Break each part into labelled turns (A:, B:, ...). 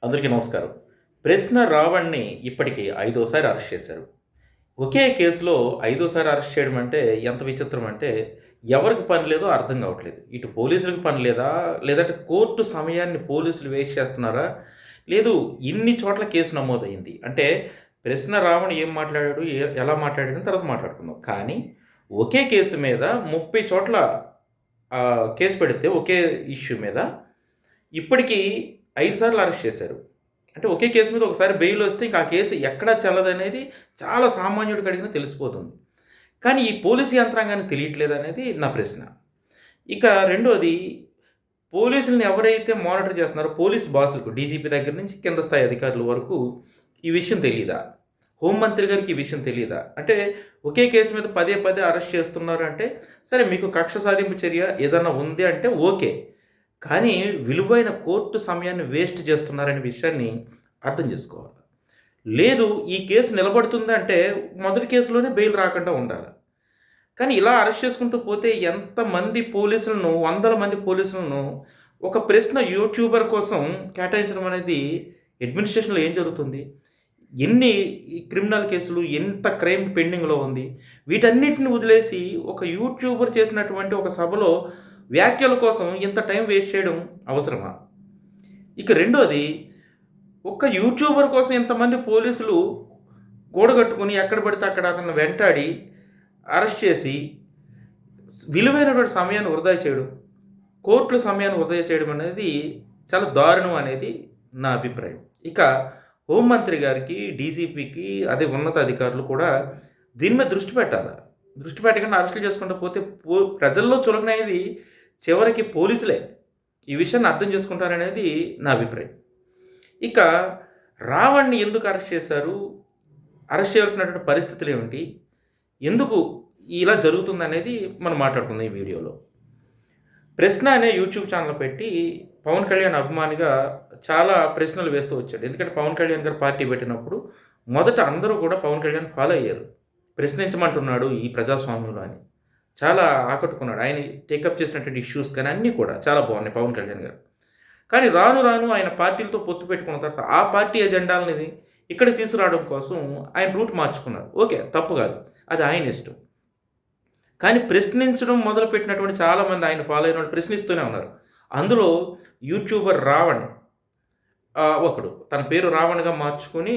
A: అందరికీ నమస్కారం. ప్రశ్న రావణ్‌ని ఇప్పటికి ఐదోసారి అరెస్ట్ చేశారు. ఒకే కేసులో ఐదోసారి అరెస్ట్ చేయడం అంటే ఎంత విచిత్రం అంటే ఎవరికి పని లేదో అర్థం కావట్లేదు. ఇటు పోలీసులకి పని లేదా? లేదంటే కోర్టు సమయాన్ని పోలీసులు వేస్ట్ చేస్తున్నారా? లేదు ఇన్ని చోట్ల కేసు నమోదయింది. అంటే ప్రశ్న రావణ్ ఏం మాట్లాడాడు? ఎలా మాట్లాడాడని తర్వాత మాట్లాడుకుందాం. కానీ ఒకే కేసు మీద 30 చోట్ల కేసు పెడితే ఒకే ఇష్యూ మీద ఇప్పటికి 5 సార్లు అరెస్ట్ చేశారు. అంటే ఒకే కేసు మీద ఒకసారి బెయిల్ వస్తే ఇంక ఆ కేసు ఎక్కడా చెల్లదనేది చాలా సామాన్యుడికి అడిగినా తెలిసిపోతుంది. కానీ ఈ పోలీసు యంత్రాంగానికి తెలియట్లేదనేది నా ప్రశ్న. ఇక రెండోది పోలీసుల్ని ఎవరైతే మానిటర్ చేస్తున్నారో పోలీస్ బాసులకు డీజీపీ దగ్గర నుంచి కింద స్థాయి అధికారుల వరకు ఈ విషయం తెలీదా? హోంమంత్రి గారికి ఈ విషయం తెలీదా? అంటే ఒకే కేసు మీద పదే పదే అరెస్ట్ చేస్తున్నారు అంటే సరే మీకు కక్ష సాధింపు చర్య ఏదన్నా ఉంది అంటే ఓకే. కానీ విలువైన కోర్టు సమయాన్ని వేస్ట్ చేస్తున్నారనే విషయాన్ని అర్థం చేసుకోవాలి. లేదు ఈ కేసు నిలబడుతుందంటే మొదటి కేసులోనే బెయిల్ రాకుండా ఉండాలి. కానీ ఇలా అరెస్ట్ చేసుకుంటూ పోతే ఎంతమంది పోలీసులను, వందల మంది పోలీసులను ఒక ప్రశ్న యూట్యూబర్ కోసం కేటాయించడం అనేది అడ్మినిస్ట్రేషన్‌లో ఏం జరుగుతుంది? ఎన్ని క్రిమినల్ కేసులు, ఎంత క్రైమ్ పెండింగ్‌లో ఉంది? వీటన్నిటిని వదిలేసి ఒక యూట్యూబర్ చేసినటువంటి ఒక సభలో వ్యాఖ్యల కోసం ఇంత టైం వేస్ట్ చేయడం అవసరమా? ఇక రెండోది ఒక్క యూట్యూబర్ కోసం ఇంతమంది పోలీసులు గూడగట్టుకొని ఎక్కడ పడితే అక్కడ అతన్ని వెంటాడి అరెస్ట్ చేసి విలువైనటువంటి సమయాన్ని వృధా చేయడం, కోర్టుల సమయాన్ని వృధా చేయడం అనేది చాలా దారుణం అనేది నా అభిప్రాయం. ఇక హోంమంత్రి గారికి, డీజీపీకి అదే ఉన్నత అధికారులు కూడా దీని మీద దృష్టి పెట్టాలి. దృష్టి పెట్టకుండా అరెస్టులు చేసుకుంటూ పోతే ప్రజల్లో చులకనయ్యేది చివరికి పోలీసులే. ఈ విషయాన్ని అర్థం చేసుకుంటారనేది నా అభిప్రాయం. ఇక రావణ్‌ని ఎందుకు అరెస్ట్ చేశారు? అరెస్ట్ చేయాల్సినటువంటి పరిస్థితులు ఏమిటి? ఎందుకు ఇలా జరుగుతుందనేది మనం మాట్లాడుకుందాం ఈ వీడియోలో. ప్రశ్న అనే యూట్యూబ్ ఛానల్ పెట్టి పవన్ కళ్యాణ్ అభిమానిగా చాలా ప్రశ్నలు వేస్తూ వచ్చాడు. ఎందుకంటే పవన్ కళ్యాణ్ గారు పార్టీ పెట్టినప్పుడు మొదట అందరూ కూడా పవన్ కళ్యాణ్ ఫాలో అయ్యారు. ప్రశ్నించమంటున్నాడు ఈ ప్రజాస్వామ్యంలో అని. చాలా ఆకట్టుకున్నాడు. ఆయన టేకప్ చేసినటువంటి ఇష్యూస్ కానీ అన్నీ కూడా చాలా బాగున్నాయి పవన్ కళ్యాణ్ గారు. కానీ రాను రాను ఆయన పార్టీలతో పొత్తు పెట్టుకున్న తర్వాత ఆ పార్టీ ఎజెండాలని ఇక్కడికి తీసుకురావడం కోసం ఆయన రూట్ మార్చుకున్నారు. ఓకే, తప్పు కాదు. అది ఆయన ఇష్టం. కానీ ప్రశ్నించడం మొదలుపెట్టినటువంటి చాలామంది ఆయన ఫాలో అయిన వాళ్ళు ప్రశ్నిస్తూనే ఉన్నారు. అందులో యూట్యూబర్ రావణ్ ఒకడు. తన పేరు రావణ్‌గా మార్చుకొని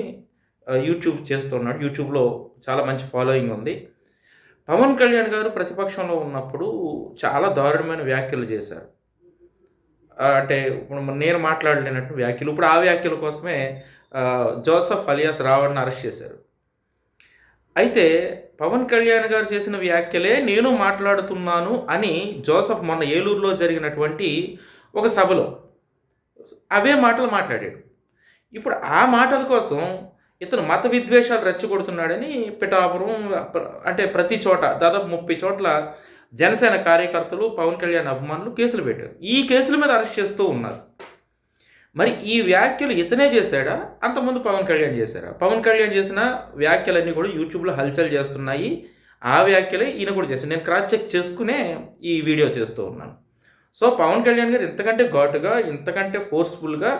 A: యూట్యూబ్ చేస్తున్నాడు. యూట్యూబ్‌లో చాలా మంచి ఫాలోయింగ్ ఉంది. పవన్ కళ్యాణ్ గారు ప్రతిపక్షంలో ఉన్నప్పుడు చాలా దారుణమైన వ్యాఖ్యలు చేశారు. అంటే ఇప్పుడు నేను మాట్లాడలేనట్టు వ్యాఖ్యలు. ఇప్పుడు ఆ వ్యాఖ్యల కోసమే జోసెఫ్ అలియాస్ రావణ్‌ని అరెస్ట్ చేశారు. అయితే పవన్ కళ్యాణ్ గారు చేసిన వ్యాఖ్యలే నేను మాట్లాడుతున్నాను అని జోసెఫ్ మొన్న ఏలూరులో జరిగినటువంటి ఒక సభలో అవే మాటలు మాట్లాడాడు. ఇప్పుడు ఆ మాటల కోసం ఇతను మత విద్వేషాలు రెచ్చగొడుతున్నాడని పిఠాపురం అంటే ప్రతి చోట దాదాపు 30 చోట్ల జనసేన కార్యకర్తలు, పవన్ కళ్యాణ్ అభిమానులు కేసులు పెట్టారు. ఈ కేసుల మీద అరెస్ట్ చేస్తూ ఉన్నారు. మరి ఈ వ్యాఖ్యలు ఇతనే చేశాడా? అంతకుముందు పవన్ కళ్యాణ్ చేశారా? పవన్ కళ్యాణ్ చేసిన వ్యాఖ్యలన్నీ కూడా యూట్యూబ్‌లో హల్చల్ చేస్తున్నాయి. ఆ వ్యాఖ్యలే ఈయన కూడా చేశాడు. నేను క్రాస్ చెక్ చేసుకునే ఈ వీడియో చేస్తూ ఉన్నాను. సో పవన్ కళ్యాణ్ గారు ఇంతకంటే ఘాటుగా, ఇంతకంటే ఫోర్స్‌ఫుల్‌గా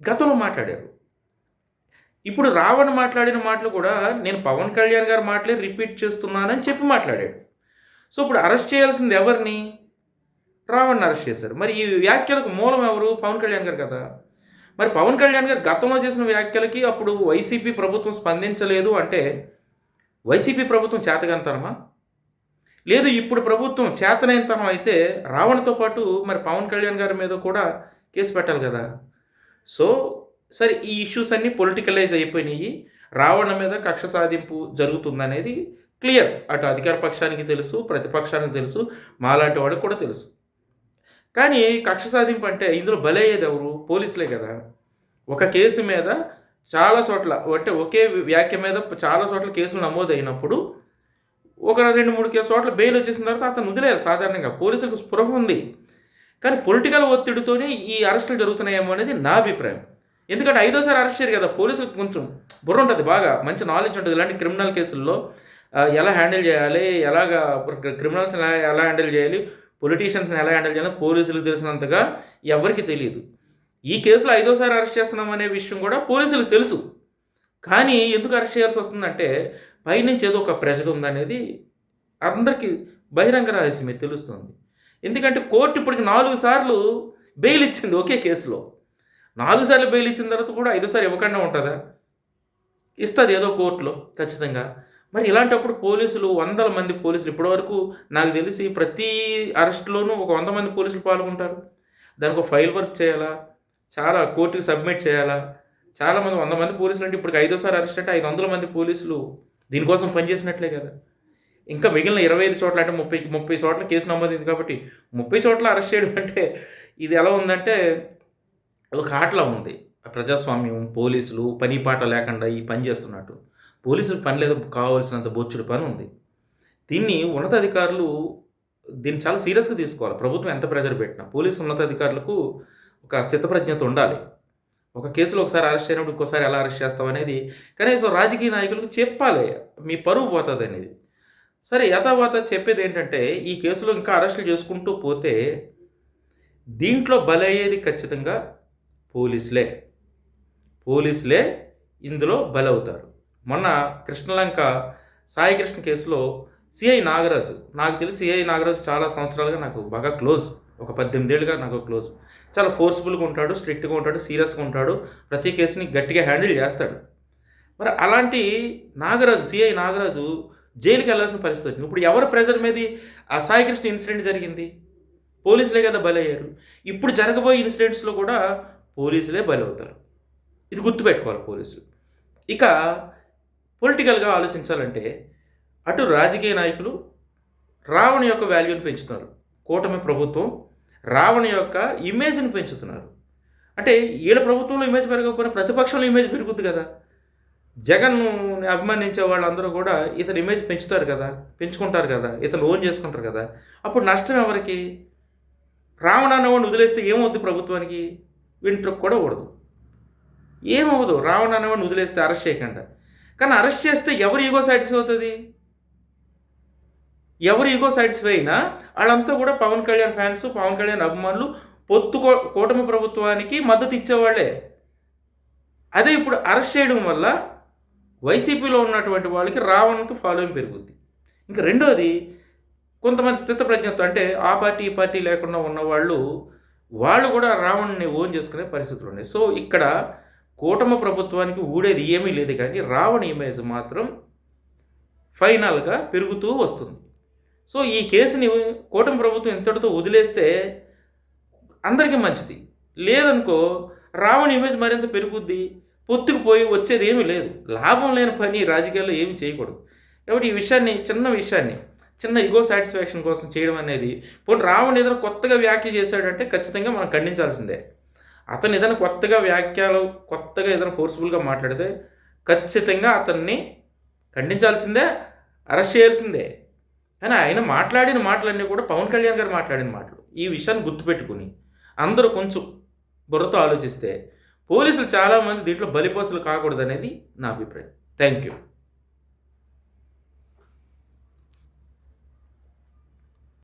A: గతంలో మాట్లాడారు. ఇప్పుడు రావణ్ మాట్లాడిన మాటలు కూడా నేను పవన్ కళ్యాణ్ గారి మాటలే రిపీట్ చేస్తున్నానని చెప్పి మాట్లాడాడు. సో ఇప్పుడు అరెస్ట్ చేయాల్సింది ఎవరిని? రావణ్‌ని అరెస్ట్ చేశారు. మరి ఈ వ్యాఖ్యలకు మూలం ఎవరు? పవన్ కళ్యాణ్ గారు కదా! మరి పవన్ కళ్యాణ్ గారు గతంలో చేసిన వ్యాఖ్యలకి అప్పుడు వైసీపీ ప్రభుత్వం స్పందించలేదు అంటే వైసీపీ ప్రభుత్వం చేతగానితనమా? లేదు ఇప్పుడు ప్రభుత్వం చేతనైనతనం అయితే రావణ్‌తో పాటు మరి పవన్ కళ్యాణ్ గారి మీద కూడా కేసు పెట్టాలి కదా! సో సరే ఈ ఇష్యూస్ అన్నీ పొలిటికలైజ్ అయిపోయినాయి. రావణ్ మీద కక్ష సాధింపు జరుగుతుందనేది క్లియర్. అటు అధికార పక్షానికి తెలుసు, ప్రతిపక్షానికి తెలుసు, మాలాంటి వాడికి కూడా తెలుసు. కానీ కక్ష సాధింపు అంటే ఇందులో బలయ్యేది ఎవరు? పోలీసులే కదా! ఒక కేసు మీద చాలా చోట్ల అంటే ఒకే వ్యాఖ్య మీద చాలా చోట్ల కేసులు నమోదైనప్పుడు ఒక 2, 3 చోట్ల బెయిల్ వచ్చేసిన తర్వాత అతను వదిలేయాలి సాధారణంగా. పోలీసులకు స్పృహ ఉంది. కానీ పొలిటికల్ ఒత్తిడితోనే ఈ అరెస్టులు జరుగుతున్నాయేమో అనేది నా అభిప్రాయం. ఎందుకంటే ఐదోసారి అరెస్ట్ చేయరు కదా! పోలీసులకు కొంచెం బుర్ర ఉంటుంది, బాగా మంచి నాలెడ్జ్ ఉంటుంది. ఇలాంటి క్రిమినల్ కేసుల్లో ఎలా హ్యాండిల్ చేయాలి, ఎలాగా క్రిమినల్స్‌ని ఎలా హ్యాండిల్ చేయాలి, పొలిటీషియన్స్‌ని ఎలా హ్యాండిల్ చేయాలో పోలీసులకు తెలిసినంతగా ఎవరికీ తెలీదు. ఈ కేసులో ఐదోసారి అరెస్ట్ చేస్తున్నాం అనే విషయం కూడా పోలీసులకు తెలుసు. కానీ ఎందుకు అరెస్ట్ చేయాల్సి వస్తుందంటే పైనుంచి ఏదో ఒక ప్రెషర్ ఉందనేది అందరికీ బహిరంగ రహస్యమే తెలుస్తుంది. ఎందుకంటే కోర్టు ఇప్పటికి 4 సార్లు బెయిల్ ఇచ్చింది ఒకే కేసులో. 4 సార్లు బెయిల్ ఇచ్చిన తర్వాత కూడా ఐదోసారి ఇవ్వకుండా ఉంటుందా? ఇస్తుంది ఏదో కోర్టులో ఖచ్చితంగా. మరి ఇలాంటప్పుడు పోలీసులు, వందల మంది పోలీసులు ఇప్పటివరకు నాకు తెలిసి ప్రతి అరెస్ట్‌లోనూ ఒక 100 మంది పోలీసులు పాల్గొంటారు. దానికి ఒక ఫైల్ వర్క్ చేయాలా, చాలా కోర్టుకి సబ్మిట్ చేయాలా. చాలామంది 100 మంది పోలీసులు అంటే ఇప్పటికి ఐదోసారి అరెస్ట్ అంటే 500 మంది పోలీసులు దీనికోసం పనిచేసినట్లే కదా! ఇంకా మిగిలిన 25 చోట్ల అంటే 30 చోట్ల కేసు నమోదైంది కాబట్టి 30 చోట్ల అరెస్ట్ చేయడం అంటే ఇది ఎలా ఉందంటే ఒక ఆటలా ఉంది. ప్రజాస్వామ్యం, పోలీసులు పని పాట లేకుండా ఈ పని చేస్తున్నట్టు. పోలీసులకు పని లేదు, కావాల్సినంత బొచ్చెడు పని ఉంది. దీన్ని ఉన్నతాధికారులు దీన్ని చాలా సీరియస్‌గా తీసుకోవాలి. ప్రభుత్వం ఎంత ప్రెషర్ పెట్టినా పోలీసు ఉన్నతాధికారులకు ఒక స్థితప్రజ్ఞత ఉండాలి. ఒక కేసులో ఒకసారి అరెస్ట్ అయినప్పుడు ఇంకోసారి ఎలా అరెస్ట్ చేస్తామనేది కనీసం రాజకీయ నాయకులకు చెప్పాలి. మీ పరువు పోతదనేది. సరే యథావాత చెప్పేదేంటంటే ఈ కేసులో ఇంకా అరెస్టులు చేసుకుంటూ పోతే దీంట్లో బలయ్యేది ఖచ్చితంగా పోలీసులే. పోలీసులే ఇందులో బలవుతారు. మొన్న కృష్ణలంక సాయికృష్ణ కేసులో సిఐ నాగరాజు, నాకు తెలిసి సిఐ నాగరాజు చాలా సంవత్సరాలుగా నాకు బాగా క్లోజ్. ఒక 18 ఏళ్ళుగా నాకు క్లోజ్. చాలా ఫోర్స్‌ఫుల్‌గా ఉంటాడు, స్ట్రిక్ట్‌గా ఉంటాడు, సీరియస్‌గా ఉంటాడు. ప్రతి కేసుని గట్టిగా హ్యాండిల్ చేస్తాడు. మరి అలాంటి నాగరాజు, సిఐ నాగరాజు జైలుకి వెళ్ళాల్సిన పరిస్థితి వచ్చింది. ఇప్పుడు ఎవరి ప్రెషర్ మీది ఆ సాయికృష్ణ ఇన్సిడెంట్ జరిగింది? పోలీసులే కదా బలయ్యారు. ఇప్పుడు జరగబోయే ఇన్సిడెంట్స్‌లో కూడా పోలీసులే బలవుతారు. ఇది గుర్తుపెట్టుకోవాలి పోలీసులు. ఇక పొలిటికల్‌గా ఆలోచించాలంటే అటు రాజకీయ నాయకులు రావణ్ యొక్క వాల్యూని పెంచుతున్నారు. కూటమి ప్రభుత్వం రావణ్ యొక్క ఇమేజ్‌ని పెంచుతున్నారు. అంటే ఈళ్ళ ప్రభుత్వంలో ఇమేజ్ పెరగకపోయినా ప్రతిపక్షంలో ఇమేజ్ పెరుగుద్ది కదా! జగన్‌ని అభిమానించే వాళ్ళందరూ కూడా ఇతని ఇమేజ్ పెంచుతారు కదా! పెంచుకుంటారు కదా! ఇతను ఓన్ చేసుకుంటారు కదా! అప్పుడు నష్టం ఎవరికి? రావణ్ అనేవాడిని వదిలేస్తే ఏమవుద్ది ప్రభుత్వానికి? వెంట్రుక కూడా ఊడదు. ఏమవ్వదు. రావణ్ అనేవాడిని వదిలేస్తే అరెస్ట్ చేయకుండా. కానీ అరెస్ట్ చేస్తే ఎవరి ఈగో సాటిస్ఫై అవుతది? ఎవరి ఈగో సాటిస్ఫై అయినా ఆళ్ళంతా కూడా పవన్ కళ్యాణ్ ఫ్యాన్స్, పవన్ కళ్యాణ్ అభిమానులు కూటమి ప్రభుత్వానికి మద్దతు ఇచ్చేవాళ్ళే. అదే ఇప్పుడు అరెస్ట్ చేయడం వల్ల వైసీపీలో ఉన్నటువంటి వాళ్ళకి రావణ్‌కి ఫాలోయింగ్ పెరుగుద్ది. ఇంకా రెండోది కొంతమంది స్థితప్రజ్ఞతో అంటే ఆ పార్టీ, ఈ పార్టీ లేకుండా ఉన్నవాళ్ళు, వాళ్ళు కూడా రావణ్‌ని ఓన్ చేసుకునే పరిస్థితులు ఉన్నాయి. సో ఇక్కడ కూటమి ప్రభుత్వానికి ఊడేది ఏమీ లేదు కానీ రావణ్ ఇమేజ్ మాత్రం ఫైనల్‌గా పెరుగుతూ వస్తుంది. సో ఈ కేసుని కూటమి ప్రభుత్వం ఇంతటితో వదిలేస్తే అందరికీ మంచిది. లేదనుకో రావణ్ ఇమేజ్ మరింత పెరుగుద్ది. పొత్తుకు పోయి వచ్చేది ఏమీ లేదు. లాభం లేని పని రాజకీయాల్లో ఏమి చేయకూడదు. కాబట్టి ఈ విషయాన్ని, చిన్న ఇగో సాటిస్ఫాక్షన్ కోసం చేయడం అనేది పోనీ రావణ్ ఏదైనా కొత్తగా వ్యాఖ్య చేశాడంటే ఖచ్చితంగా మనం ఖండించాల్సిందే. అతను ఏదైనా కొత్తగా ఏదైనా ఫోర్స్‌ఫుల్‌గా మాట్లాడితే ఖచ్చితంగా అతన్ని ఖండించాల్సిందే, అరెస్ట్ చేయాల్సిందే. కానీ ఆయన మాట్లాడిన మాటలన్నీ కూడా పవన్ కళ్యాణ్ గారు మాట్లాడిన మాటలు. ఈ విషయాన్ని గుర్తుపెట్టుకొని అందరూ కొంచెం బుర్రతో ఆలోచిస్తే పోలీసులు చాలామంది దీంట్లో బలిపశులు కాకూడదనేది నా అభిప్రాయం. Thank you.